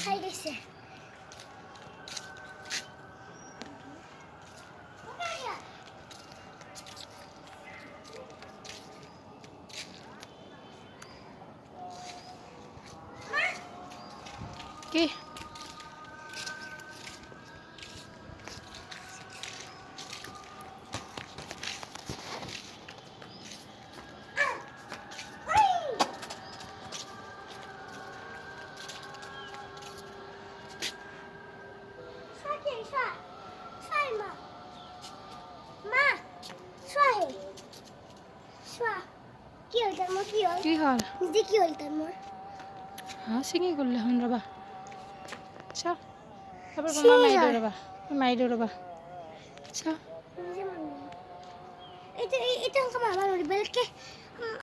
খাই গেছে কি কি হল হ্যাঁ সিঙি করলে হন রবা আচ্ছা তারপর কোনবা মাইডো রবা আচ্ছা এটা এটা আমার বেলকে